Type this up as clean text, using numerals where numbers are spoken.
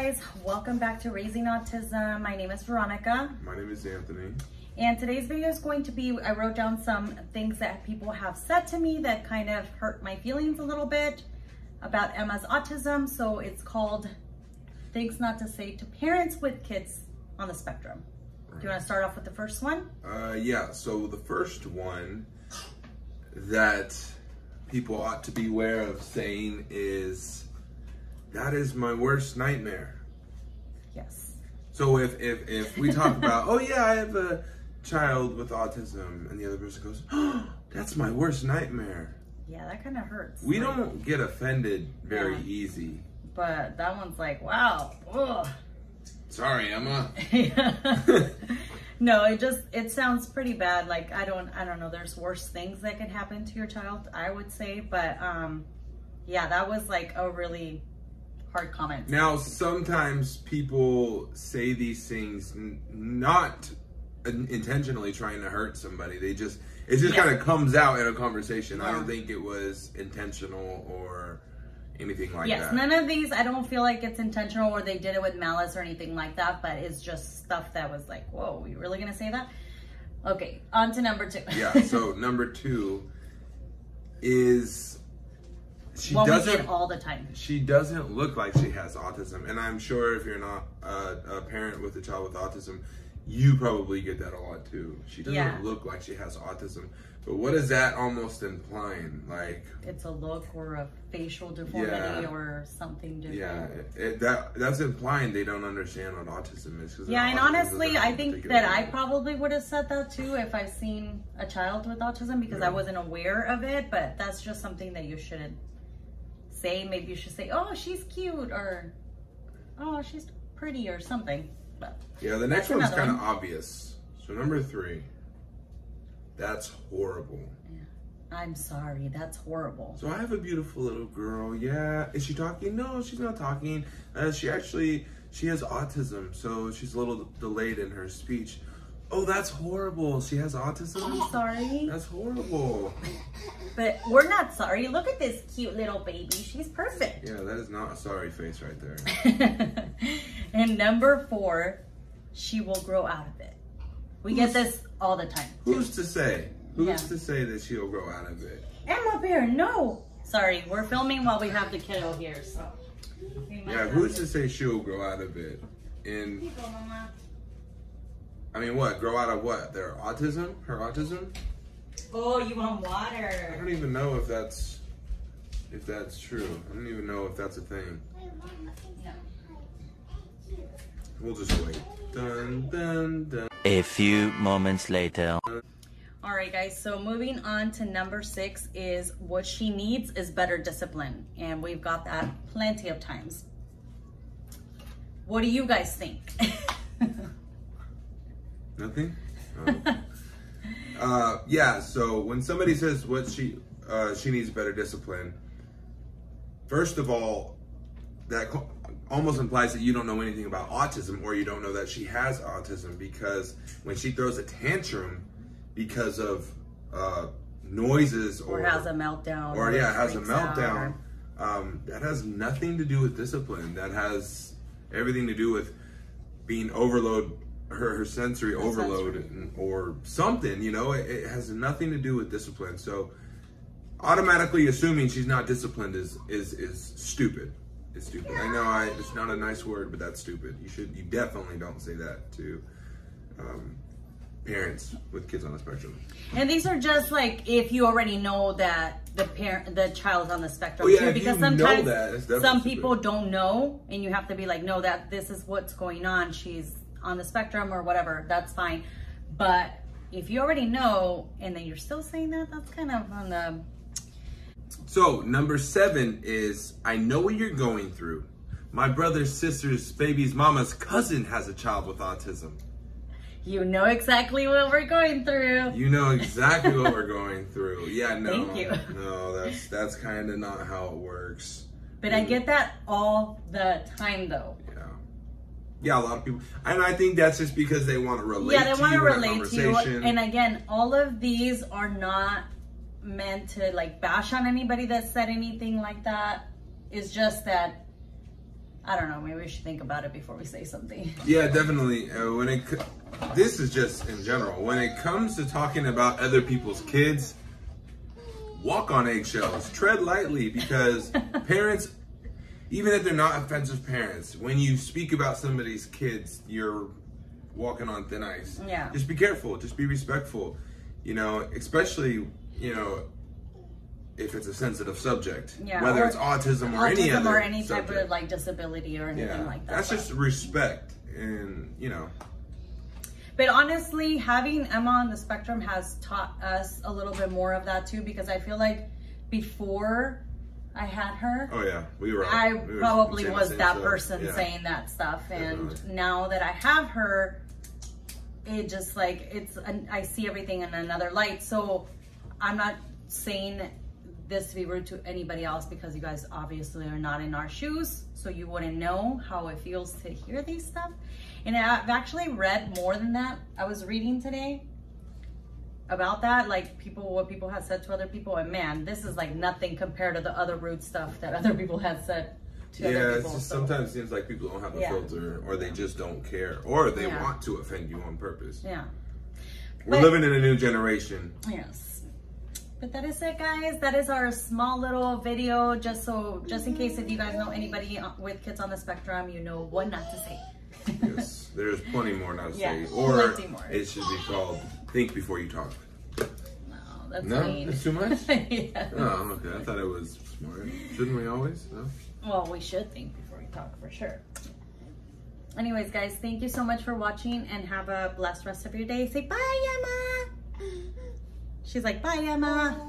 guys, welcome back to Raising Autism. My name is Veronica. My name is Anthony. And today's video is going to be, I wrote down some things that people have said to me that kind of hurt my feelings a little bit about Emma's autism. So it's called Things Not to Say to Parents with Kids on the Spectrum. Right. Do you want to start off with the first one? Yeah, so the first one that people ought to be aware of saying is, that is my worst nightmare. Yes. So if we talk about, oh yeah, I have a child with autism, and the other person goes, oh, that's my worst nightmare. Yeah, that kind of hurts. We don't get offended very easy. But that one's like, wow. Ugh. Sorry, Emma. No, it sounds pretty bad. Like, I don't know. There's worse things that could happen to your child, I would say. But yeah, that was like a really hard comment. Now, sometimes people say these things not intentionally trying to hurt somebody. It just kind of comes out in a conversation. I don't think it was intentional or anything like that. Yes, none of these, I don't feel like it's intentional or they did it with malice or anything like that, but it's just stuff that was like, whoa, you really gonna say that? Okay, on to number 2. Yeah, so number 2 is she we doesn't get all the time. She doesn't look like she has autism, and I'm sure if you're not a parent with a child with autism, you probably get that a lot too. She doesn't look like she has autism. But what is that almost implying? Like, it's a look or a facial deformity or something different. Yeah, that's implying they don't understand what autism is. Yeah, and honestly, I think that I probably would have said that too if I've seen a child with autism because I wasn't aware of it. But that's just something that you shouldn't say. Maybe you should say, oh, she's cute, or oh, she's pretty, or something. But yeah, the next one's kind of obvious. So number 3. That's horrible. Yeah. I'm sorry, that's horrible. So I have a beautiful little girl. Yeah. Is she talking? No, she's not talking. She has autism, so she's a little delayed in her speech. Oh, that's horrible. She has autism? I'm sorry. That's horrible. But we're not sorry. Look at this cute little baby. She's perfect. Yeah, that is not a sorry face right there. And number 4, she will grow out of it. We get this all the time. Who's to say? Who's to say that she'll grow out of it? Emma Bear, no. Sorry, we're filming while we have the kiddo here, so. Yeah, who's to say she'll grow out of it? And I mean, what? Grow out of what? Their autism? Her autism? Oh, you want water? I don't even know if that's true. I don't even know if that's a thing. No. We'll just wait. Dun, dun, dun. A few moments later. All right, guys, so moving on to number 6 is what she needs is better discipline. And we've got that plenty of times. What do you guys think? Nothing? Oh. Yeah, so when somebody says what she needs better discipline, first of all, that almost implies that you don't know anything about autism, or you don't know that she has autism, because when she throws a tantrum because of noises or has a meltdown, or has a meltdown, that has nothing to do with discipline. That has everything to do with being overload, her sensory overload, or something, you know. It has nothing to do with discipline. So automatically assuming she's not disciplined is stupid. It's stupid. I know it's not a nice word, but that's stupid. You definitely don't say that to parents with kids on the spectrum. And these are just like if you already know that the child's on the spectrum. Oh, yeah, too, because sometimes some people stupid. don't know, and you have to be like, no, that this is what's going on. She's on the spectrum or whatever. That's fine. But if you already know and then you're still saying that, that's kind of on the. So number 7 is, I know what you're going through. My brother's sister's baby's mama's cousin has a child with autism. You know exactly what we're going through. You know exactly what we're going through. Yeah, no. Thank you. No, that's kind of not how it works. But I get that all the time, though. Yeah, a lot of people, and I think that's just because they want to relate. Yeah, they want to relate to you. Conversation. And again, all of these are not meant to like bash on anybody that said anything like that. It's just that I don't know, maybe we should think about it before we say something. Yeah, definitely. This is just in general. When it comes to talking about other people's kids, walk on eggshells, tread lightly, because parents, even if they're not offensive parents, when you speak about somebody's kids, you're walking on thin ice. Yeah. Just be careful. Just be respectful. You know, especially, you know, if it's a sensitive subject, whether it's autism or any other or any type subject. of like disability or anything like that. That's just respect, and you know. But honestly, having Emma on the spectrum has taught us a little bit more of that too, because I feel like before I had her, I probably was that person saying that stuff, and now that I have her, it just like I see everything in another light. So I'm not saying this to be rude to anybody else, because you guys obviously are not in our shoes, so you wouldn't know how it feels to hear these stuff. And I've actually read more than that. I was reading today about that, like what people have said to other people, and man, this is like nothing compared to the other rude stuff that other people have said to other people. It's just sometimes seems like people don't have a filter, or they just don't care, or they want to offend you on purpose. We're living in a new generation. Yes. But that is it, guys. That is our small little video, just in case if you guys know anybody with kids on the spectrum, you know what not to say. Yes, there's plenty more not to say. Or it should be called Think Before You Talk. No, that's mean. It's too much? Yes. Oh, okay. I thought it was smart. Shouldn't we always? No? Well, we should think before we talk, for sure. Anyways, guys, thank you so much for watching, and have a blessed rest of your day. Say bye, Emma. She's like, bye, Emma.